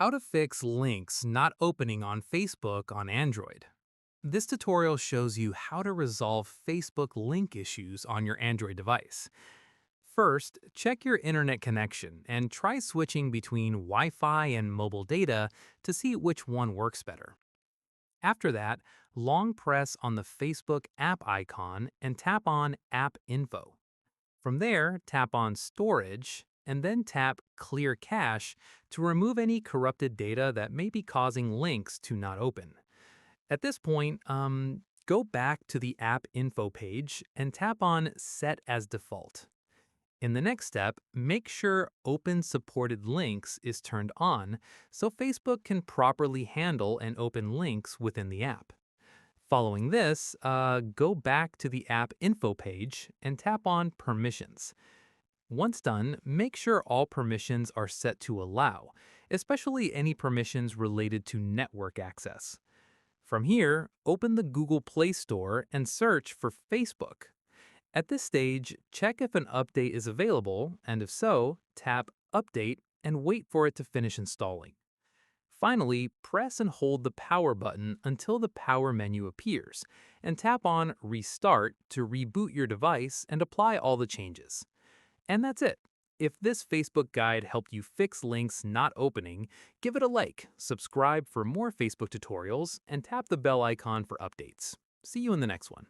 How to fix links not opening on Facebook on Android. This tutorial shows you how to resolve Facebook link issues on your Android device. First, check your internet connection and try switching between Wi-Fi and mobile data to see which one works better. After that, long press on the Facebook app icon and tap on App Info. From there, tap on Storage and then tap Clear Cache to remove any corrupted data that may be causing links to not open. At this point, go back to the app info page and tap on Set as Default. In the next step, make sure Open Supported Links is turned on so Facebook can properly handle and open links within the app. Following this, go back to the app info page and tap on Permissions. Once done, make sure all permissions are set to allow, especially any permissions related to network access. From here, open the Google Play Store and search for Facebook. At this stage, check if an update is available, and if so, tap Update and wait for it to finish installing. Finally, press and hold the power button until the power menu appears, and tap on Restart to reboot your device and apply all the changes. And that's it. If this Facebook guide helped you fix links not opening, give it a like, subscribe for more Facebook tutorials, and tap the bell icon for updates. See you in the next one.